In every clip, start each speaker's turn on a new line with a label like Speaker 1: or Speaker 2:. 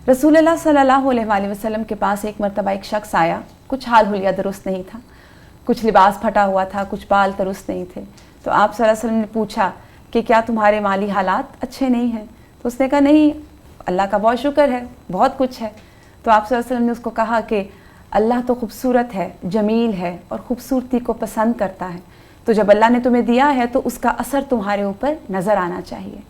Speaker 1: رسول اللہ صلی اللہ علیہ وآلہ وسلم کے پاس ایک مرتبہ ایک شخص آیا، کچھ حال حلیہ درست نہیں تھا، کچھ لباس پھٹا ہوا تھا، کچھ بال درست نہیں تھے. تو آپ صلی اللہ علیہ وسلم نے پوچھا کہ کیا تمہارے مالی حالات اچھے نہیں ہیں؟ تو اس نے کہا نہیں، اللہ کا بہت شکر ہے، بہت کچھ ہے. تو آپ صلی اللہ علیہ وسلم نے اس کو کہا کہ اللہ تو خوبصورت ہے، جمیل ہے اور خوبصورتی کو پسند کرتا ہے، تو جب اللہ نے تمہیں دیا ہے تو اس کا اثر تمہارے اوپر نظر آنا چاہیے.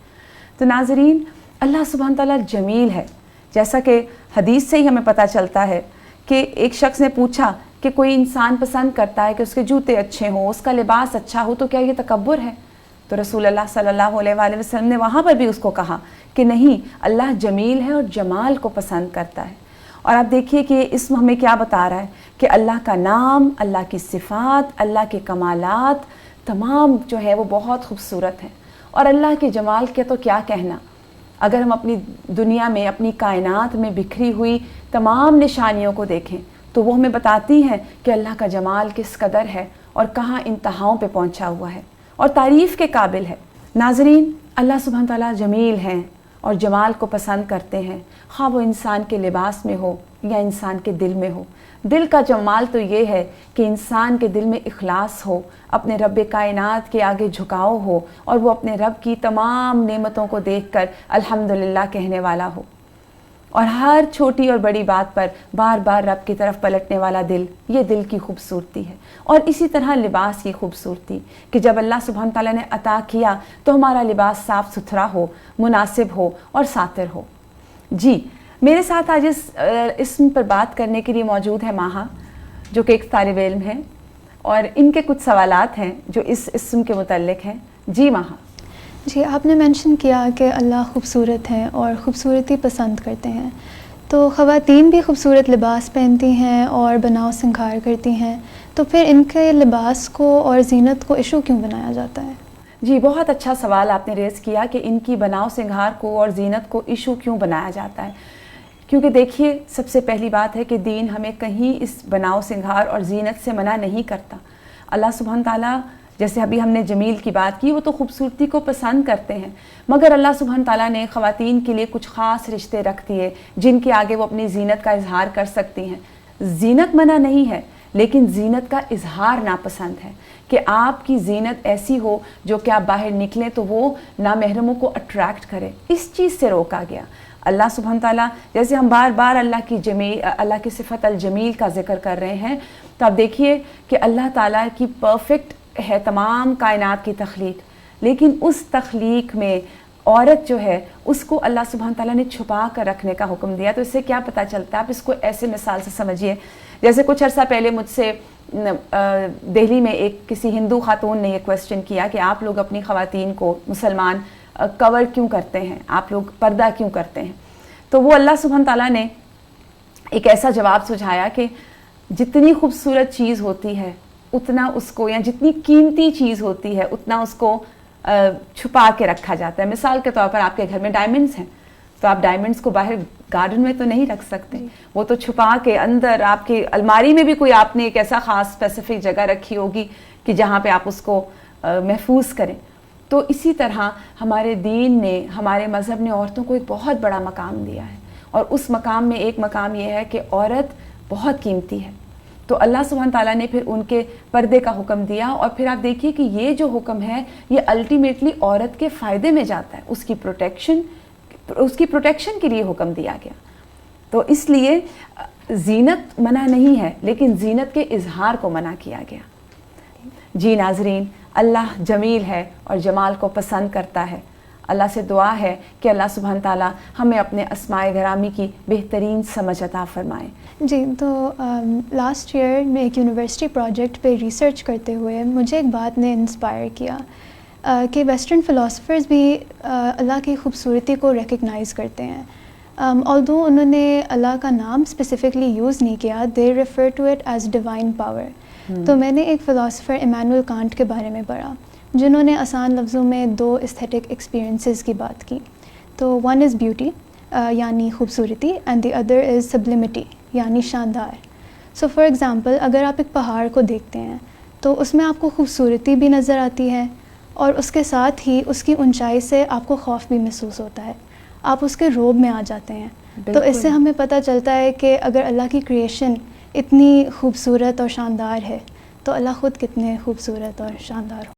Speaker 1: تو ناظرین، اللہ سبحانہ تعالیٰ جمیل ہے. جیسا کہ حدیث سے ہی ہمیں پتہ چلتا ہے کہ ایک شخص نے پوچھا کہ کوئی انسان پسند کرتا ہے کہ اس کے جوتے اچھے ہوں، اس کا لباس اچھا ہو، تو کیا یہ تکبر ہے؟ تو رسول اللہ صلی اللہ علیہ وآلہ وسلم نے وہاں پر بھی اس کو کہا کہ نہیں، اللہ جمیل ہے اور جمال کو پسند کرتا ہے. اور آپ دیکھیے کہ اسم ہمیں کیا بتا رہا ہے کہ اللہ کا نام، اللہ کی صفات، اللہ کے کمالات تمام جو ہے وہ بہت خوبصورت ہیں. اور اللہ کے جمال کے تو کیا کہنا. اگر ہم اپنی دنیا میں، اپنی کائنات میں بکھری ہوئی تمام نشانیوں کو دیکھیں تو وہ ہمیں بتاتی ہیں کہ اللہ کا جمال کس قدر ہے اور کہاں انتہاؤں پہ پہنچا ہوا ہے اور تعریف کے قابل ہے. ناظرین، اللہ سبحانہ تعالیٰ جمیل ہیں اور جمال کو پسند کرتے ہیں، خواہ وہ انسان کے لباس میں ہو یا انسان کے دل میں ہو. دل کا جمال تو یہ ہے کہ انسان کے دل میں اخلاص ہو، اپنے رب کائنات کے آگے جھکاؤ ہو اور وہ اپنے رب کی تمام نعمتوں کو دیکھ کر الحمدللہ کہنے والا ہو، اور ہر چھوٹی اور بڑی بات پر بار بار رب کی طرف پلٹنے والا دل. یہ دل کی خوبصورتی ہے. اور اسی طرح لباس کی خوبصورتی کہ جب اللہ سبحانہ تعالیٰ نے عطا کیا تو ہمارا لباس صاف ستھرا ہو، مناسب ہو اور ساتر ہو. جی، میرے ساتھ آج اس اسم پر بات کرنے کے لیے موجود ہے ماہا، جو کہ ایک طالب علم ہے، اور ان کے کچھ سوالات ہیں جو اس اسم کے متعلق ہیں. جی ماہا.
Speaker 2: جی، آپ نے مینشن کیا کہ اللہ خوبصورت ہیں اور خوبصورتی پسند کرتے ہیں، تو خواتین بھی خوبصورت لباس پہنتی ہیں اور بناؤ سنگھار کرتی ہیں، تو پھر ان کے لباس کو اور زینت کو ایشو کیوں بنایا جاتا ہے؟
Speaker 1: جی، بہت اچھا سوال آپ نے ریز کیا کہ ان کی بناؤ سنگھار کو اور زینت کو ایشو کیوں بنایا جاتا ہے. کیونکہ دیکھیے، سب سے پہلی بات ہے کہ دین ہمیں کہیں اس بناؤ سنگھار اور زینت سے منع نہیں کرتا. اللہ سبحانہ تعالیٰ، جیسے ابھی ہم نے جمیل کی بات کی، وہ تو خوبصورتی کو پسند کرتے ہیں، مگر اللہ سبحانہ تعالیٰ نے خواتین کے لیے کچھ خاص رشتے رکھ دیے جن کے آگے وہ اپنی زینت کا اظہار کر سکتی ہیں. زینت منع نہیں ہے، لیکن زینت کا اظہار ناپسند ہے کہ آپ کی زینت ایسی ہو جو کہ آپ باہر نکلیں تو وہ نامحرموں کو اٹریکٹ کرے. اس چیز سے روکا گیا. اللہ سبحانہ تعالیٰ، جیسے ہم بار بار اللہ کی صفت الجمیل کا ذکر کر رہے ہیں، تو آپ دیکھیے کہ اللہ تعالیٰ کی پرفیکٹ ہے تمام کائنات کی تخلیق، لیکن اس تخلیق میں عورت جو ہے اس کو اللہ سبحانہ تعالیٰ نے چھپا کر رکھنے کا حکم دیا. تو اس سے کیا پتہ چلتا ہے؟ آپ اس کو ایسے مثال سے سمجھیے، جیسے کچھ عرصہ پہلے مجھ سے دہلی میں ایک کسی ہندو خاتون نے یہ کویسچن کیا کہ آپ لوگ اپنی خواتین کو مسلمان کور کیوں کرتے ہیں، آپ لوگ پردہ کیوں کرتے ہیں. تو وہ اللہ سبحانہ تعالیٰ نے ایک ایسا جواب سجھایا کہ جتنی خوبصورت چیز ہوتی ہے اتنا اس کو، یا جتنی قیمتی چیز ہوتی ہے اتنا اس کو چھپا کے رکھا جاتا ہے. مثال کے طور پر آپ کے گھر میں ڈائمنڈز ہیں تو آپ ڈائمنڈز کو باہر گارڈن میں تو نہیں رکھ سکتے، وہ تو چھپا کے اندر آپ کی الماری میں بھی کوئی آپ نے ایک ایسا خاص اسپیسیفک جگہ رکھی ہوگی کہ جہاں پہ آپ اس کو محفوظ کریں. تو اسی طرح ہمارے دین نے، ہمارے مذہب نے عورتوں کو ایک بہت بڑا مقام دیا ہے، اور اس مقام میں ایک مقام یہ ہے کہ عورت بہت قیمتی ہے. تو اللہ سبحانہ تعالیٰ نے پھر ان کے پردے کا حکم دیا، اور پھر آپ دیکھیے کہ یہ جو حکم ہے یہ الٹیمیٹلی عورت کے فائدے میں جاتا ہے، اس کی پروٹیکشن کے لیے حکم دیا گیا. تو اس لیے زینت منع نہیں ہے، لیکن زینت کے اظہار کو منع کیا گیا. جی ناظرین، اللہ جمیل ہے اور جمال کو پسند کرتا ہے. اللہ سے دعا ہے کہ اللہ سبحانہ تعالیٰ ہمیں اپنے اسماء گرامی کی بہترین سمجھ عطا فرمائے.
Speaker 2: جی، تو لاسٹ ایئر میں ایک یونیورسٹی پروجیکٹ پہ ریسرچ کرتے ہوئے مجھے ایک بات نے انسپائر کیا کہ ویسٹرن فلاسفرز بھی اللہ کی خوبصورتی کو ریکگنائز کرتے ہیں. although انہوں نے اللہ کا نام اسپیسیفکلی یوز نہیں کیا، they refer to it as divine power. تو میں نے ایک فلاسفر ایمانوئل کانٹ کے بارے میں پڑھا، جنہوں نے آسان لفظوں میں 2 ایستھیٹک ایکسپیرئنسز کی بات کی. تو ون از بیوٹی یعنی خوبصورتی، اینڈ دی ادر از سبلمٹی یعنی شاندار. سو فار ایگزامپل، اگر آپ ایک پہاڑ کو دیکھتے ہیں تو اس میں آپ کو خوبصورتی بھی نظر آتی ہے، اور اس کے ساتھ ہی اس کی اونچائی سے آپ کو خوف بھی محسوس ہوتا ہے. آپ اس کے روب میں آ جاتے ہیں. تو
Speaker 1: بالکل.
Speaker 2: اس سے ہمیں پتہ چلتا ہے کہ اگر اللہ کی کریشن اتنی خوبصورت اور شاندار ہے تو اللہ خود کتنے خوبصورت اور شاندار ہو.